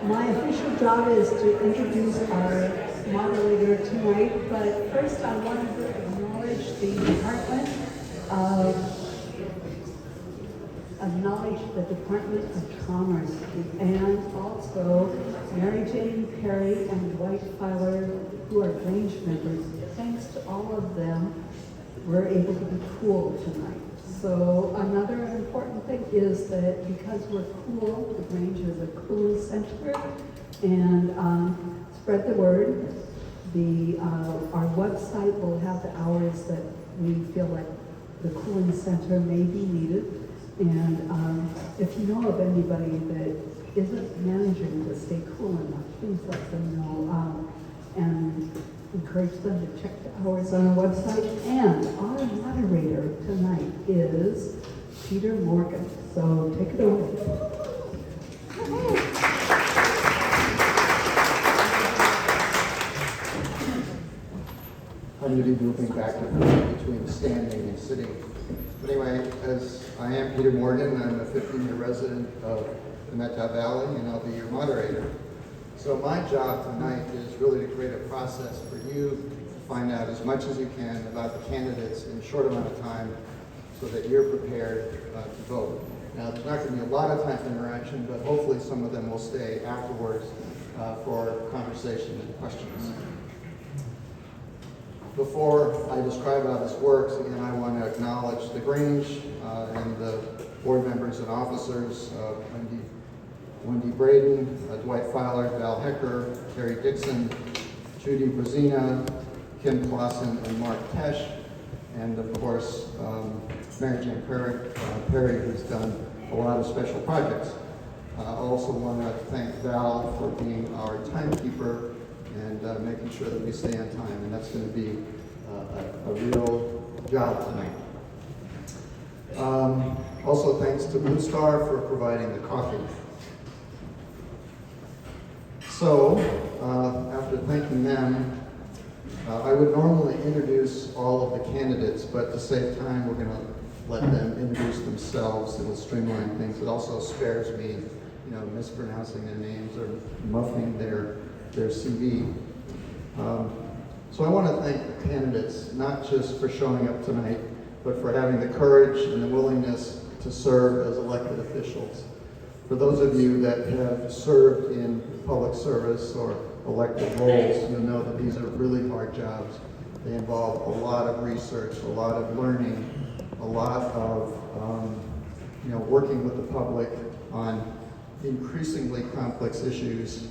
My official job is to introduce our moderator tonight, but first I wanted to acknowledge the Department of Commerce and also Mary Jane Perry and Dwight Filer, who are Grange members. Thanks to all of them, we're able to be cool tonight. So another important thing is that because we're cool, the Grange is a cooling center, and spread the word. Our website will have the hours that we feel like the cooling center may be needed. And if you know of anybody that isn't managing to stay cool enough, please let them know and encourage them to check the hours on our website. And our moderator tonight is Peter Morgan. So take it away. I'm going to be moving back and forth between standing and sitting. But anyway, as I am Peter Morgan, I'm a 15-year resident of the Metah Valley, and I'll be your moderator. So my job tonight is really to create a process for you to find out as much as you can about the candidates in a short amount of time so that you're prepared to vote. Now, there's not going to be a lot of time for interaction, but hopefully some of them will stay afterwards for conversation and questions. Braefore I describe how this works, again, I want to acknowledge the Grange and the board members and officers, Wendy Braden, Dwight Filer, Val Hecker, Terry Dixon, Judy Brazina, Kim Clausen, and Mark Tesh, and of course, Mary Jane Perry, who's done a lot of special projects. I also want to thank Val for being our timekeeper and making sure that we stay on time, and that's going to be a real job tonight. Also thanks to Blue Star for providing the coffee. So, after thanking them, I would normally introduce all of the candidates, but to save time, we're going to let them introduce themselves. It'll streamline things. It also spares me, mispronouncing their names or muffing their CV. So I want to thank the candidates, not just for showing up tonight, but for having the courage and the willingness to serve as elected officials. For those of you that have served in public service or elected roles, you know that these are really hard jobs. They involve a lot of research, a lot of learning, a lot of working with the public on increasingly complex issues,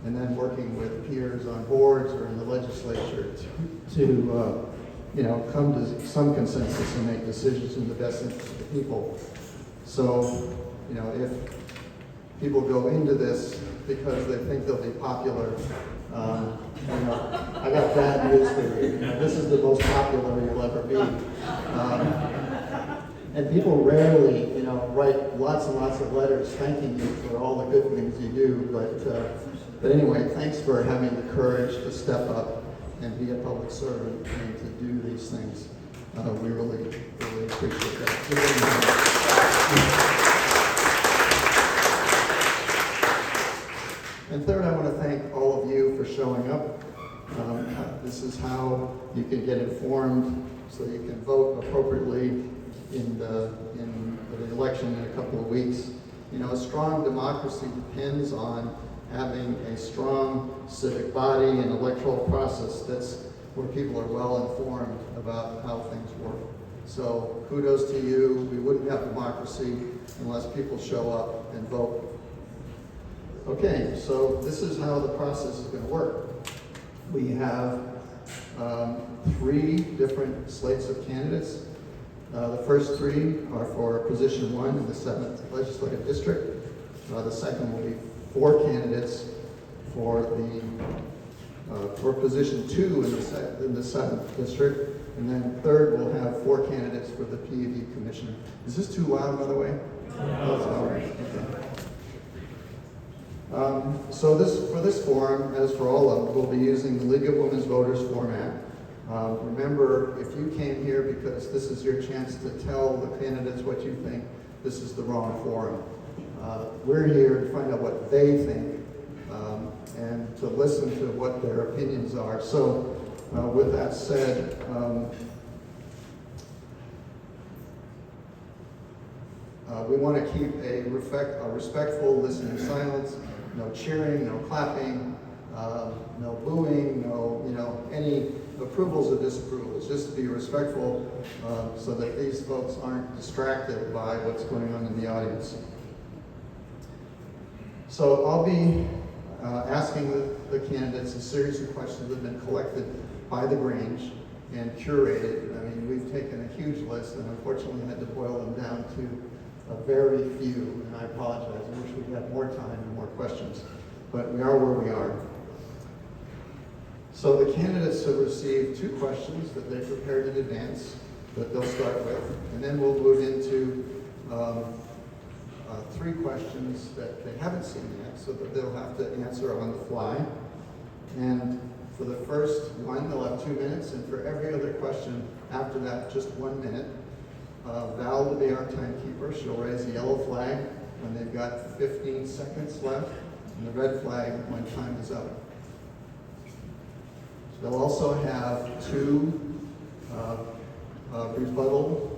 and then working with peers on boards or in the legislature to come to some consensus and make decisions in the best interest of the people. So, if people go into this because they think they'll be popular, I got bad news for you. This is the most popular you'll ever be. And people rarely, write lots and lots of letters thanking you for all the good things you do. But anyway, thanks for having the courage to step up and be a public servant and to do these things. We really, really appreciate that. And third, I want to thank all of you for showing up. This is how you can get informed so you can vote appropriately in the election in a couple of weeks. A strong democracy depends on having a strong civic body and electoral process that's where people are well informed about how things work. So kudos to you. We wouldn't have democracy unless people show up and vote. Okay, so this is how the process is going to work. We have 3 different slates of candidates. The first 3 are for position 1 in the 7th Legislative District. The second will be 4 candidates for position 2 in the 7th District. And then third, we'll have 4 candidates for the PUD Commissioner. Is this too loud, by the way? No. That's all right. Okay. So for this forum, as for all of them, we'll be using the League of Women's Voters format. Remember, if you came here because this is your chance to tell the candidates what you think, this is the wrong forum. We're here to find out what they think and to listen to what their opinions are. So with that said, we want to keep a respectful listening silence, no cheering, no clapping, no booing, no, any approvals or disapprovals, just to be respectful so that these folks aren't distracted by what's going on in the audience. So I'll be asking the candidates a series of questions that have been collected by the Grange and curated. I mean, we've taken a huge list and unfortunately had to boil them down to a very few, and I apologize. I wish we had more time and more questions, but we are where we are. So the candidates have received 2 questions that they prepared in advance that they'll start with, and then we'll move into 3 questions that they haven't seen yet, so that they'll have to answer on the fly. And for the first one, they'll have 2 minutes, and for every other question after that, just 1 minute. Val will be our timekeeper. She'll raise the yellow flag when they've got 15 seconds left, and the red flag when time is up. They'll also have 2 rebuttal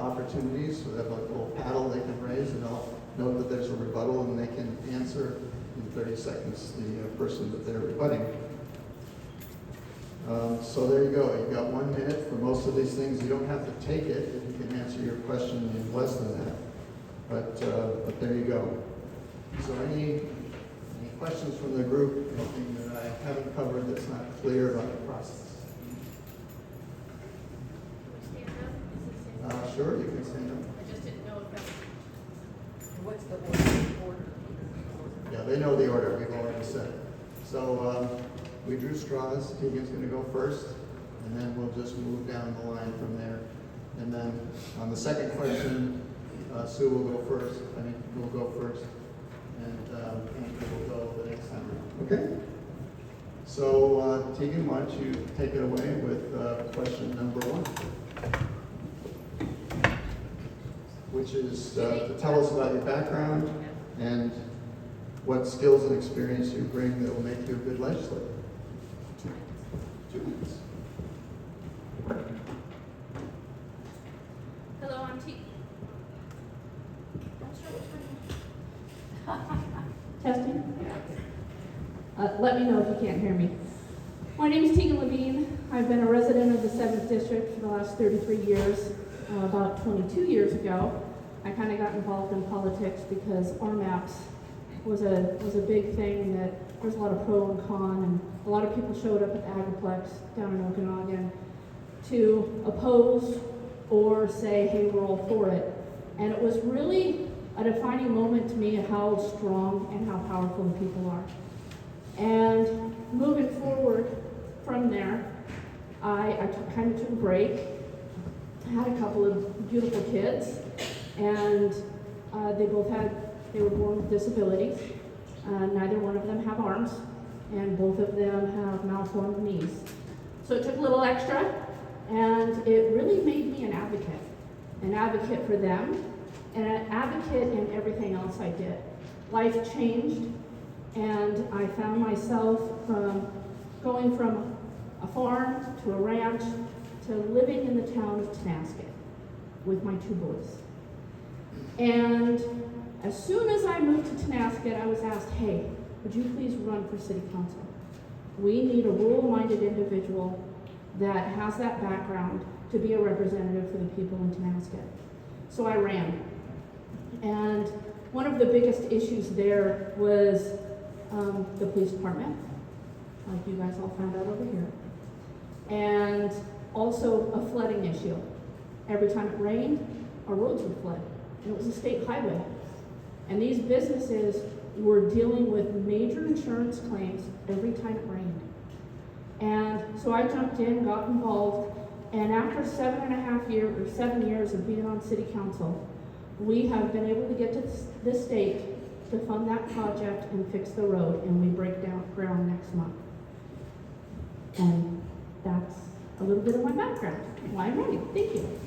opportunities. So they have a little paddle they can raise, and they'll note that there's a rebuttal, and they can answer in 30 seconds the person that they're rebutting. So there you go. You've got 1 minute for most of these things. You don't have to take it if you can answer your question in less than that. But there you go. So any questions from the group? Anything that I haven't covered that's not clear about the process? Sure, you can stand up. I just didn't know if that. What's the order? Yeah, they know the order. We've already said it. So we drew straws. Tegan's going to go first, and then we'll just move down the line from there. And then on the second question, Sue will go first. I mean, we'll go first, and Andrew will go the next time around. Okay? So Tegan, why don't you take it away with question number 1, which is to tell us about your background and what skills and experience you bring that will make you a good legislator. 2 minutes. Hello, I'm T. Testing. Let me know if you can't hear me. My name is Tegan Levine. I've been a resident of the 7th District for the last 33 years. About 22 years ago, I kind of got involved in politics because RMAPs was a big thing that there's a lot of pro and con, and a lot of people showed up at the Agriplex down in Okanagan to oppose or say, hey, we're all for it. And it was really a defining moment to me of how strong and how powerful the people are. And moving forward from there, I kind of took a break. I had a couple of beautiful kids, and they were born with disabilities. Neither one of them have arms, and both of them have malformed knees. So it took a little extra, and it really made me an advocate for them, and an advocate in everything else I did. Life changed, and I found myself going from a farm to a ranch to living in the town of Tenasket with my 2 boys. And as soon as I moved to Tenasket, I was asked, hey, would you please run for city council? We need a rural-minded individual that has that background to be a representative for the people in Tenasket. So I ran. And one of the biggest issues there was the police department, like you guys all found out over here. And also a flooding issue. Every time it rained, our roads would flood. And it was a state highway. And these businesses were dealing with major insurance claims every time it rained. And so I jumped in, got involved, and after 7 years of being on city council, we have been able to get to the state to fund that project and fix the road, and we break down ground next month. And that's a little bit of my background, why I'm running. Thank you.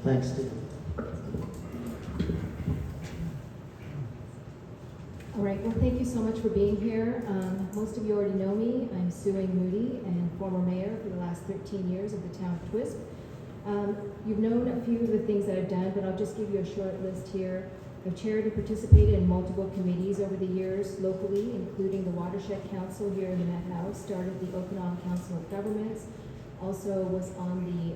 Thanks, Steve. All right, well, thank you so much for being here. Most of you already know me. I'm Sue Moody and former mayor for the last 13 years of the town of Twisp. You've known a few of the things that I've done, but I'll just give you a short list here. I've chaired and participated in multiple committees over the years locally, including the Watershed Council here in the Met House, started the Okanagan Council of Governments, also was on the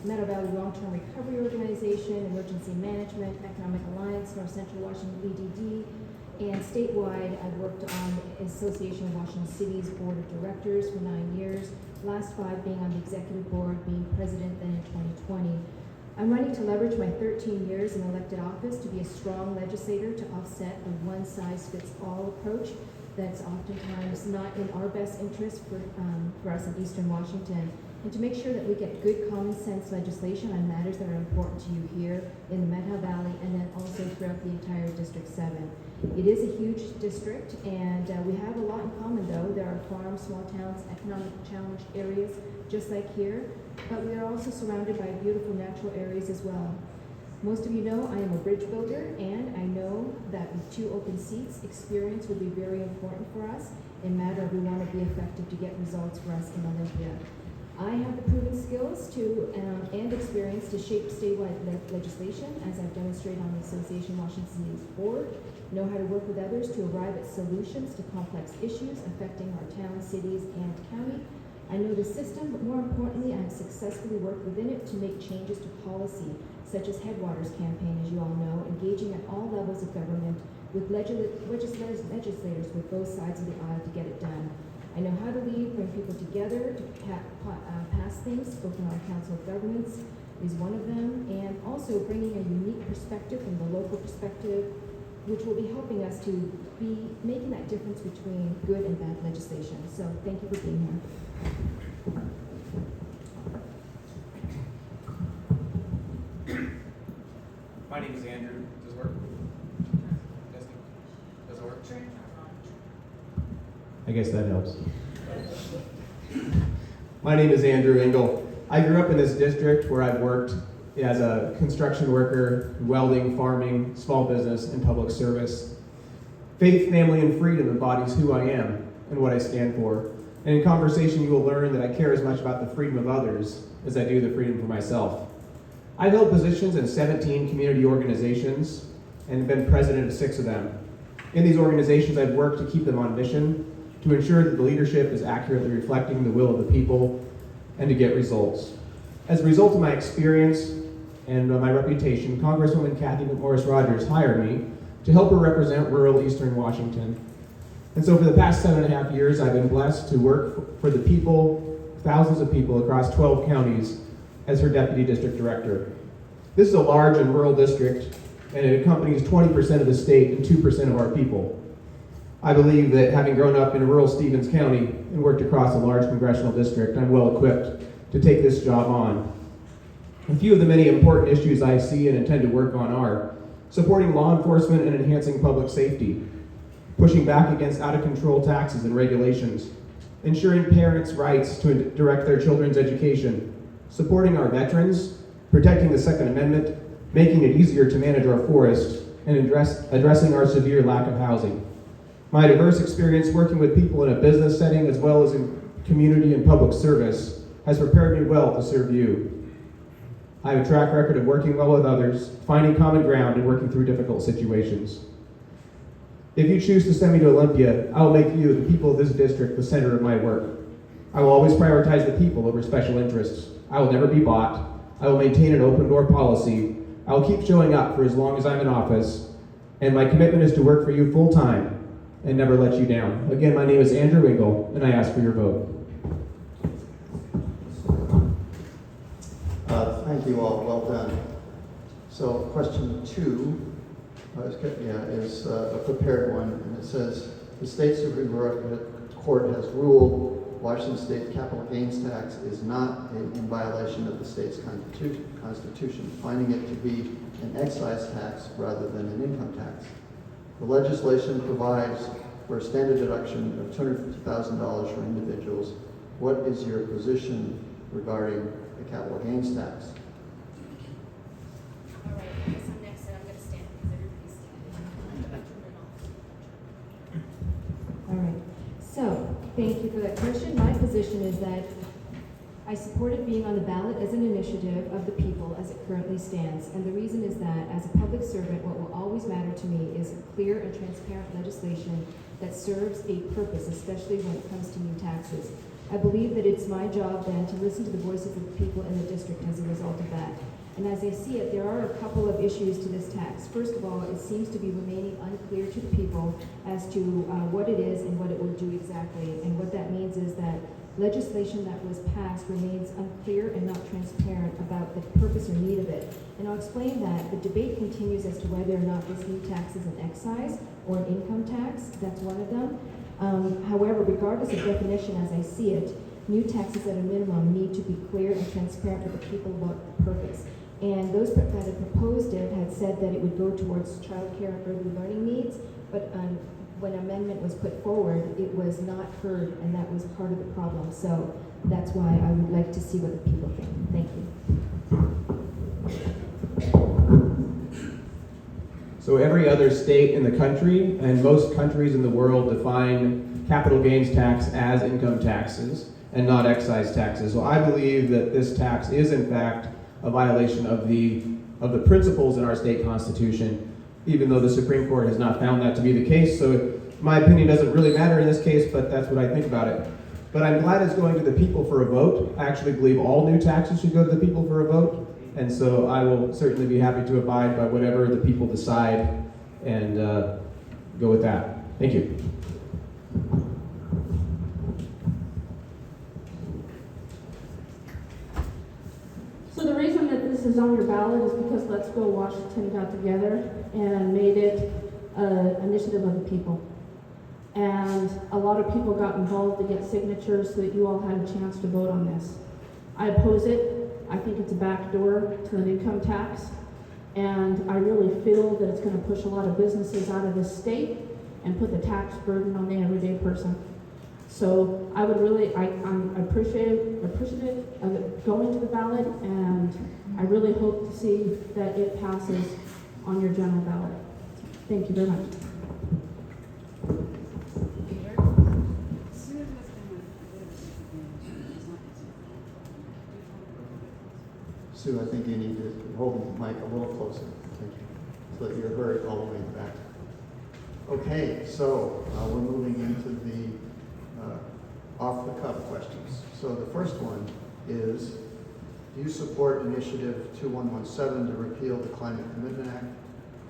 Meadow Valley Long-Term Recovery Organization, Emergency Management, Economic Alliance, North Central Washington EDD, and statewide I've worked on the Association of Washington Cities Board of Directors for 9 years, last 5 being on the executive board, being president then in 2020. I'm running to leverage my 13 years in elected office to be a strong legislator to offset a one-size-fits-all approach that's oftentimes not in our best interest for us in Eastern Washington, and to make sure that we get good common sense legislation on matters that are important to you here in the Methow Valley and then also throughout the entire District 7. It is a huge district, and we have a lot in common though. There are farms, small towns, economic challenged areas just like here, but we are also surrounded by beautiful natural areas as well. Most of you know I am a bridge builder, and I know that with 2 open seats, experience would be very important for us in matter if we want to be effective to get results for us in Olympia. I have the proven skills and experience to shape statewide legislation, as I've demonstrated on the Association of Washington Cities Board, know how to work with others to arrive at solutions to complex issues affecting our towns, cities, and county. I know the system, but more importantly, I have successfully worked within it to make changes to policy, such as Headwaters campaign, as you all know, engaging at all levels of government with legislators with both sides of the aisle to get it done. I know how to lead, bring people together to pass things. Okanagan Council of Governments is one of them, and also bringing a unique perspective from the local perspective, which will be helping us to be making that difference between good and bad legislation. So thank you for being here. My name is Andrew. Does it work? Testing. Does it work? I guess that helps. My name is Andrew Engel. I grew up in this district where I've worked as a construction worker, welding, farming, small business, and public service. Faith, family, and freedom embodies who I am and what I stand for. And in conversation, you will learn that I care as much about the freedom of others as I do the freedom for myself. I've held positions in 17 community organizations and been president of 6 of them. In these organizations, I've worked to keep them on mission, to ensure that the leadership is accurately reflecting the will of the people, and to get results. As a result of my experience and my reputation, Congresswoman Kathy McMorris Rogers hired me to help her represent rural Eastern Washington. And so for the past 7.5 years, I've been blessed to work for the people, thousands of people across 12 counties as her deputy district director. This is a large and rural district, and it accompanies 20% of the state and 2% of our people. I believe that having grown up in rural Stevens County and worked across a large congressional district, I'm well equipped to take this job on. A few of the many important issues I see and intend to work on are supporting law enforcement and enhancing public safety, pushing back against out-of-control taxes and regulations, ensuring parents' rights to direct their children's education, supporting our veterans, protecting the Second Amendment, making it easier to manage our forests, and addressing our severe lack of housing. My diverse experience working with people in a business setting as well as in community and public service has prepared me well to serve you. I have a track record of working well with others, finding common ground, and working through difficult situations. If you choose to send me to Olympia, I will make you, the people of this district, the center of my work. I will always prioritize the people over special interests. I will never be bought. I will maintain an open door policy. I will keep showing up for as long as I'm in office, and my commitment is to work for you full time and never let you down. Again, my name is Andrew Engel, and I ask for your vote. Thank you all, well done. So question 2 is a prepared one, and it says, the state Supreme Court has ruled Washington State capital gains tax is not in violation of the state's constitution, finding it to be an excise tax rather than an income tax. The legislation provides for a standard deduction of $250,000 for individuals. What is your position regarding the capital gains tax? All right, I guess I'm next, and I'm going to stand because everybody's standing. So, thank you for that question. My position is that I supported being on the ballot as an initiative of the people as it currently stands. And the reason is that as a public servant, what will always matter to me is clear and transparent legislation that serves a purpose, especially when it comes to new taxes. I believe that it's my job then to listen to the voices of the people in the district as a result of that. And as I see it, there are a couple of issues to this tax. First of all, it seems to be remaining unclear to the people as to what it is and what it will do exactly. And what that means is that legislation that was passed remains unclear and not transparent about the purpose or need of it. And I'll explain that. The debate continues as to whether or not this new tax is an excise or an income tax. That's one of them. However, regardless of definition as I see it, new taxes at a minimum need to be clear and transparent for the people about the purpose. And those that had proposed it had said that it would go towards childcare and early learning needs, but when an amendment was put forward, it was not heard, and that was part of the problem. So that's why I would like to see what the people think. Thank you. So every other state in the country and most countries in the world define capital gains tax as income taxes and not excise taxes. So I believe that this tax is in fact a violation of the principles in our state constitution, even though the Supreme Court has not found that to be the case. So my opinion doesn't really matter in this case, but that's what I think about it. But I'm glad it's going to the people for a vote. I actually believe all new taxes should go to the people for a vote. And so I will certainly be happy to abide by whatever the people decide and go with that. Thank you. So the reason that this is on your ballot is because Let's Go Washington got together and made it an initiative of the people. And a lot of people got involved to get signatures so that you all had a chance to vote on this. I oppose it. I think it's a backdoor to an income tax. And I really feel that it's going to push a lot of businesses out of this state and put the tax burden on the everyday person. So I would really, I'm appreciative of it going to the ballot, and I really hope to see that it passes on your general ballot. Thank you very much. Sue, I think you need to hold the mic a little closer. Thank you. So that you're heard all the way in the back. Okay, so we're moving into the off-the-cuff questions. So the first one is, do you support Initiative 2117 to repeal the Climate Commitment Act?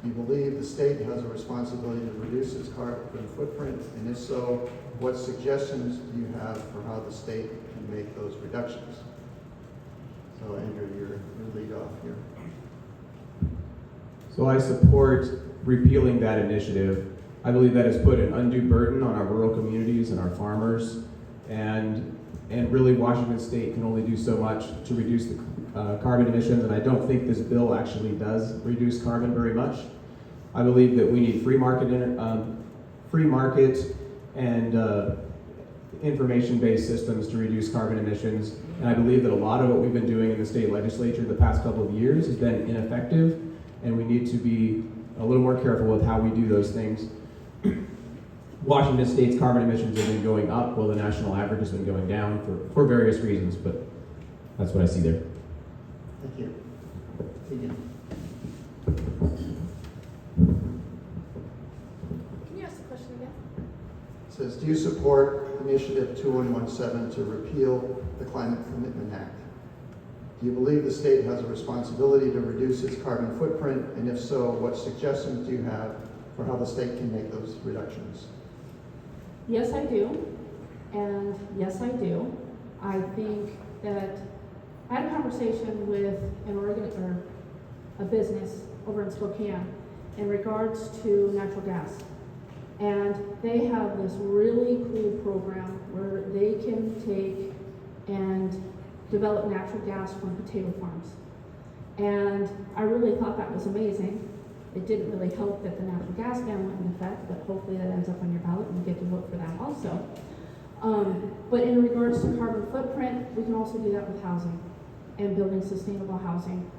Do you believe the state has a responsibility to reduce its carbon footprint? And if so, what suggestions do you have for how the state can make those reductions? So Andrew, your lead off here. So I support repealing that initiative. I believe that has put an undue burden on our rural communities and our farmers, and really Washington State can only do so much to reduce the carbon emissions, and I don't think this bill actually does reduce carbon very much. I believe that we need free market and information-based systems to reduce carbon emissions, and I believe that a lot of what we've been doing in the state legislature the past couple of years has been ineffective, and we need to be a little more careful with how we do those things. Washington State's carbon emissions have been going up while the national average has been going down for various reasons, but that's what I see there. Thank you. Tegan. Can you ask the question again? It says, do you support Initiative 2117 to repeal the Climate Commitment Act? Do you believe the state has a responsibility to reduce its carbon footprint? And if so, what suggestions do you have for how the state can make those reductions? Yes, I do. And yes, I do. I think that I had a conversation with a business over in Spokane in regards to natural gas. And they have this really cool program where they can take and develop natural gas from potato farms. And I really thought that was amazing. It didn't really help that the natural gas ban went into effect, but hopefully that ends up on your ballot and you get to vote for that also. But in regards to carbon footprint, we can also do that with housing and building sustainable housing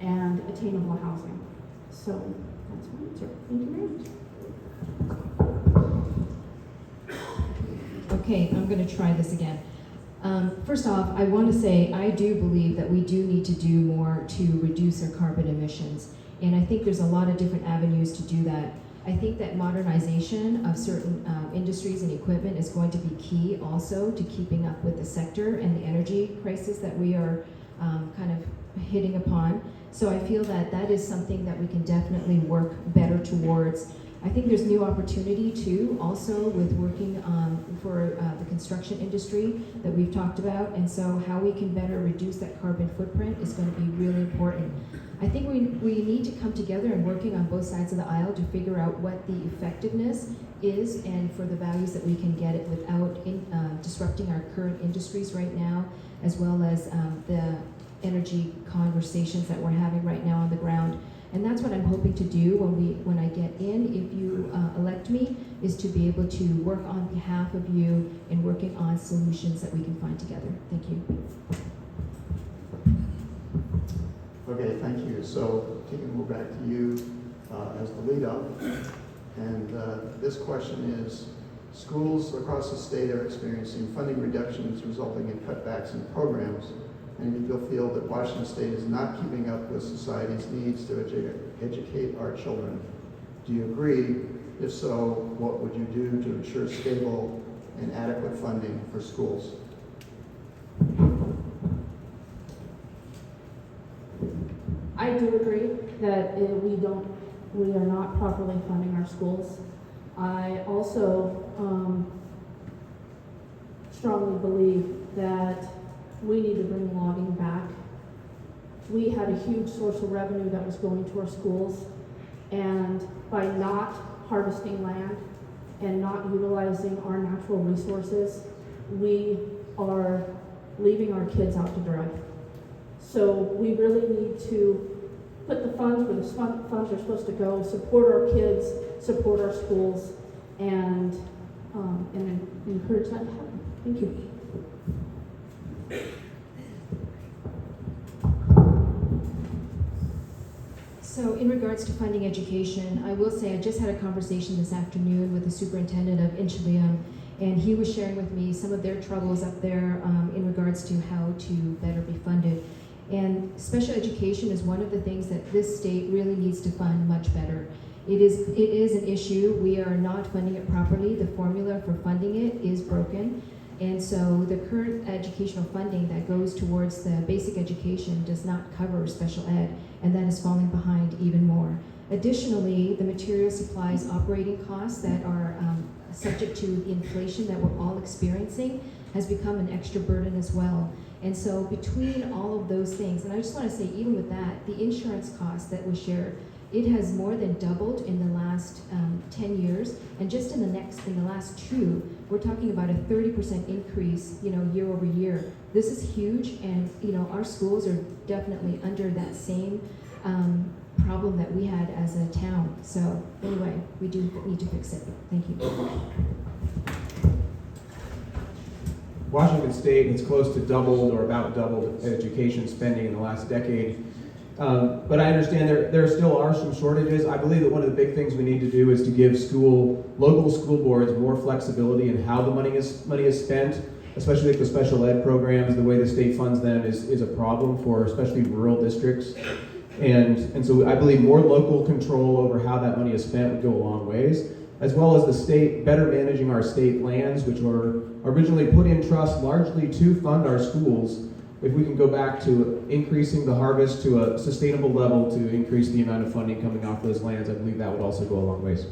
and attainable housing. So that's my answer. Thank you very much. Okay, I'm going to try this again. First off, I want to say I do believe that we do need to do more to reduce our carbon emissions. And I think there's a lot of different avenues to do that. I think that modernization of certain industries and equipment is going to be key also to keeping up with the sector and the energy crisis that we are kind of hitting upon. So I feel that that is something that we can definitely work better towards. I think there's new opportunity too, also with working for the construction industry that we've talked about, and so how we can better reduce that carbon footprint is going to be really important. I think we need to come together and working on both sides of the aisle to figure out what the effectiveness is and for the values that we can get it without disrupting our current industries right now, as well as the energy conversations that we're having right now on the ground. And that's what I'm hoping to do when I get in, if you elect me, is to be able to work on behalf of you in working on solutions that we can find together. Thank you. Okay, thank you. So, Tegan, we'll back to you as the lead up. And this question is, schools across the state are experiencing funding reductions resulting in cutbacks in programs. And you feel that Washington State is not keeping up with society's needs to educate our children. Do you agree? If so, what would you do to ensure stable and adequate funding for schools? I do agree that we are not properly funding our schools. I also strongly believe that we need to bring logging back. We had a huge source of revenue that was going to our schools, and by not harvesting land and not utilizing our natural resources, we are leaving our kids out to dry. So we really need to put the funds where the funds are supposed to go, support our kids, support our schools, and encourage that to happen. Thank you. So in regards to funding education, I will say I just had a conversation this afternoon with the superintendent of Inchelium, and he was sharing with me some of their troubles up there in regards to how to better be funded. And special education is one of the things that this state really needs to fund much better. It is an issue. We are not funding it properly. The formula for funding it is broken. And so the current educational funding that goes towards the basic education does not cover special ed, and that is falling behind even more. Additionally, the material supplies operating costs that are subject to the inflation that we're all experiencing has become an extra burden as well. And so between all of those things, and I just want to say, even with that, the insurance cost that was shared, it has more than doubled in the last 10 years, and just in the last 2, we're talking about a 30% increase, year over year. This is huge, and our schools are definitely under that same problem that we had as a town. So anyway, we do need to fix it. Thank you. Washington State has close to doubled or about doubled education spending in the last decade. But I understand there still are some shortages. I believe that one of the big things we need to do is to give local school boards more flexibility in how the money is spent, especially like the special ed programs. The way the state funds them is a problem for especially rural districts. And so I believe more local control over how that money is spent would go a long ways, as well as the state better managing our state lands, which were originally put in trust largely to fund our schools. If we can go back to increasing the harvest to a sustainable level to increase the amount of funding coming off those lands, I believe that would also go a long ways.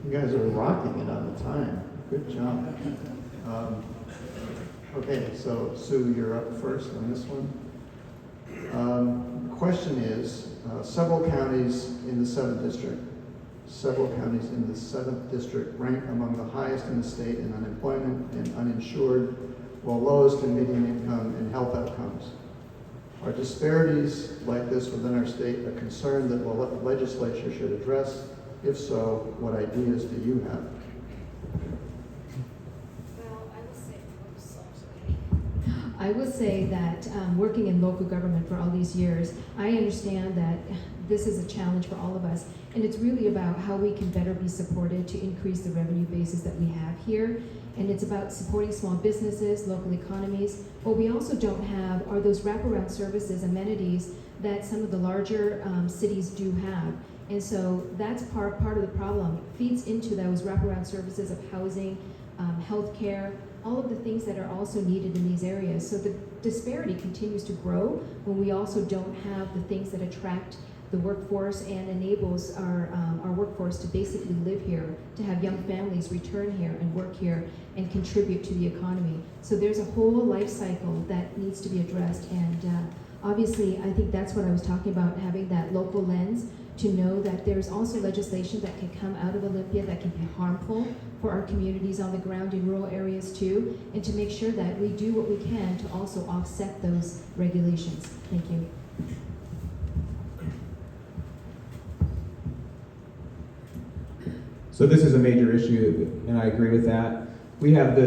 You guys are rocking it on the time. Good job. Okay, so Sue, you're up first on this one. Question is, several counties in the 7th district rank among the highest in the state in unemployment and uninsured, while lowest in median income and health outcomes. Are disparities like this within our state a concern that the legislature should address? If so, what ideas do you have? Well, I will say, I will say that working in local government for all these years, I understand that this is a challenge for all of us, and it's really about how we can better be supported to increase the revenue bases that we have here. And it's about supporting small businesses, local economies. What we also don't have are those wraparound services, amenities that some of the larger cities do have. And so that's part of the problem. It feeds into those wraparound services of housing, healthcare, all of the things that are also needed in these areas. So the disparity continues to grow when we also don't have the things that attract the workforce and enables our workforce to basically live here, to have young families return here and work here and contribute to the economy. So there's a whole life cycle that needs to be addressed, and obviously I think that's what I was talking about, having that local lens to know that there's also legislation that can come out of Olympia that can be harmful for our communities on the ground in rural areas too, and to make sure that we do what we can to also offset those regulations. Thank you. So this is a major issue, and I agree with that. We have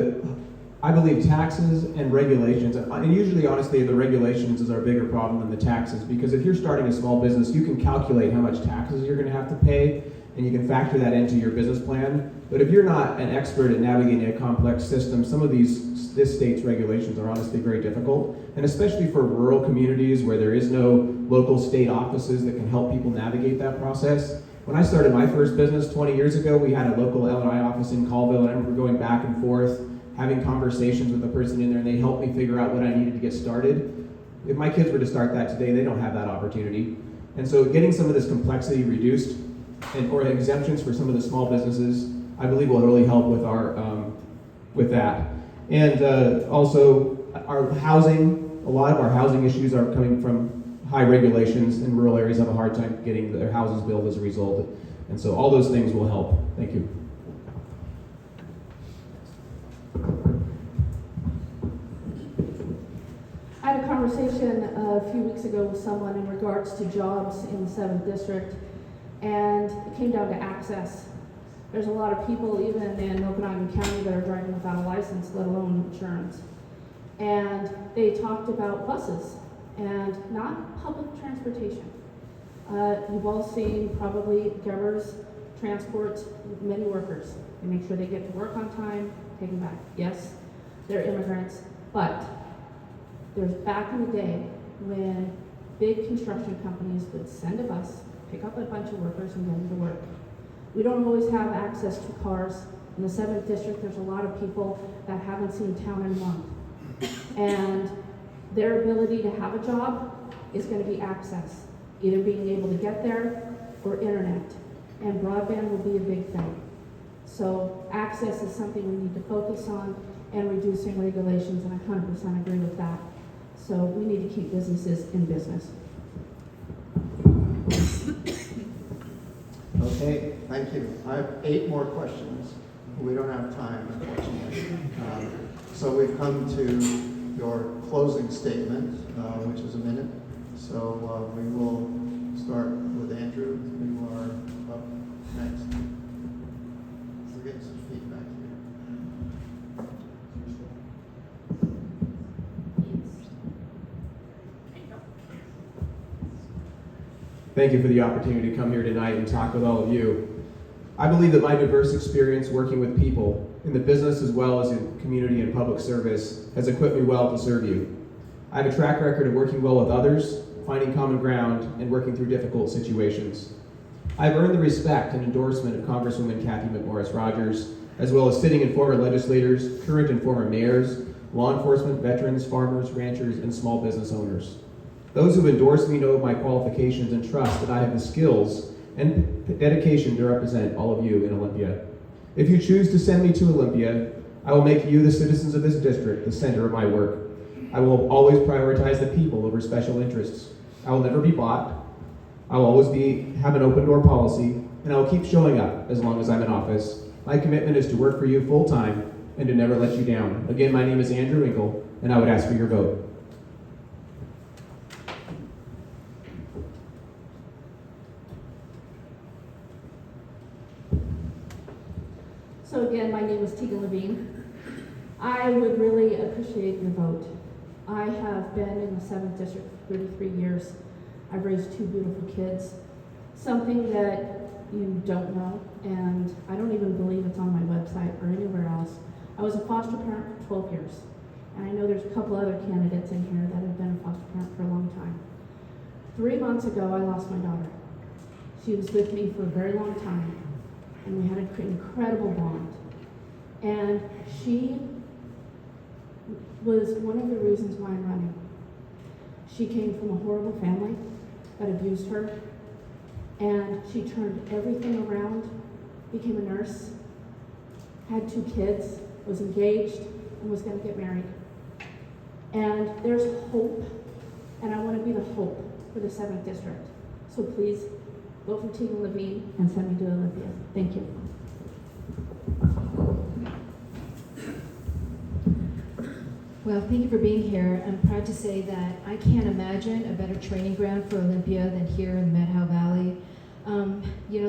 I believe taxes and regulations, and usually, honestly, the regulations is our bigger problem than the taxes, because if you're starting a small business, you can calculate how much taxes you're going to have to pay, and you can factor that into your business plan. But if you're not an expert at navigating a complex system, some of this state's regulations are honestly very difficult, and especially for rural communities where there is no local state offices that can help people navigate that process. When I started my first business 20 years ago, we had a local L&I office in Colville, and I remember going back and forth, having conversations with the person in there, and they helped me figure out what I needed to get started. If my kids were to start that today, they don't have that opportunity. And so getting some of this complexity reduced, or exemptions for some of the small businesses, I believe will really help with with that. And also, our housing, a lot of our housing issues are coming from high regulations, and rural areas have a hard time getting their houses built as a result. And so all those things will help. Thank you. I had a conversation a few weeks ago with someone in regards to jobs in the 7th District, and it came down to access. There's a lot of people, even in Okanagan County, that are driving without a license, let alone insurance. And they talked about buses and not public transportation. You've all seen probably Gevers transport many workers. They make sure they get to work on time, take them back. Yes, they're immigrants, but there's back in the day when big construction companies would send a bus, pick up a bunch of workers, and get them to work. We don't always have access to cars. In the 7th District, there's a lot of people that haven't seen town in a month. And their ability to have a job is going to be access, either being able to get there or internet. And broadband will be a big thing. So access is something we need to focus on, and reducing regulations, and I 100% agree with that. So we need to keep businesses in business. Okay, thank you. I have 8 more questions. We don't have time, unfortunately. So we've come to your closing statement, which is a minute. So we will start with Andrew. You are up next. We're getting some feedback here. Thank you for the opportunity to come here tonight and talk with all of you. I believe that my diverse experience working with people in the business as well as in community and public service has equipped me well to serve you. I have a track record of working well with others, finding common ground, and working through difficult situations. I've earned the respect and endorsement of Congresswoman Kathy McMorris Rogers, as well as sitting and former legislators, current and former mayors, law enforcement, veterans, farmers, ranchers, and small business owners. Those who endorse me know of my qualifications and trust that I have the skills and dedication to represent all of you in Olympia. If you choose to send me to Olympia, I will make you, the citizens of this district, the center of my work. I will always prioritize the people over special interests. I will never be bought. I will always have an open door policy, and I will keep showing up as long as I'm in office. My commitment is to work for you full time and to never let you down. Again, my name is Andrew Winkle, and I would ask for your vote. So again, my name is Tegan Levine. I would really appreciate your vote. I have been in the 7th District for 33 years. I've raised 2 beautiful kids. Something that you don't know, and I don't even believe it's on my website or anywhere else. I was a foster parent for 12 years. And I know there's a couple other candidates in here that have been a foster parent for a long time. 3 months ago, I lost my daughter. She was with me for a very long time, and we had an incredible bond. And she was one of the reasons why I'm running. She came from a horrible family that abused her, and she turned everything around, became a nurse, had 2 kids, was engaged, and was going to get married. And there's hope, and I want to be the hope for the 7th District. So please, vote for Tegan Levine and send me to Olympia. Thank you. Well, thank you for being here. I'm proud to say that I can't imagine a better training ground for Olympia than here in the Medhow Valley.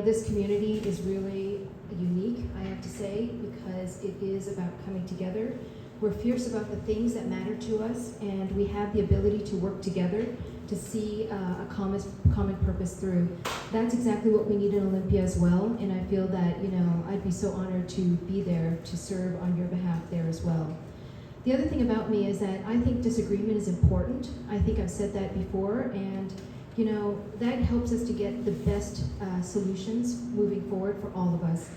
This community is really unique, I have to say, because it is about coming together. We're fierce about the things that matter to us, and we have the ability to work together to see a common purpose through. That's exactly what we need in Olympia as well, and I feel that, I'd be so honored to be there to serve on your behalf there as well. The other thing about me is that I think disagreement is important. I think I've said that before, and that helps us to get the best solutions moving forward for all of us.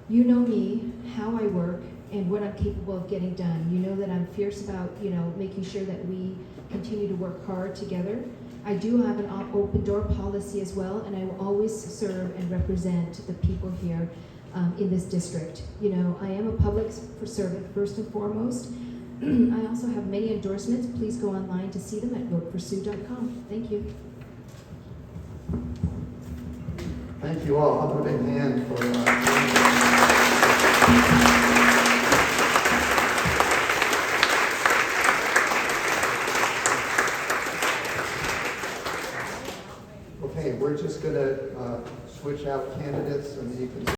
You know me, how I work, and what I'm capable of getting done. You know that I'm fierce about, making sure that we continue to work hard together. I do have an open door policy as well, and I will always serve and represent the people here in this district. I am a public servant first and foremost. I also have many endorsements. Please go online to see them at voteforsue.com. Thank you. Thank you all. I'll put a big hand for Okay, we're just going to switch out candidates, and you can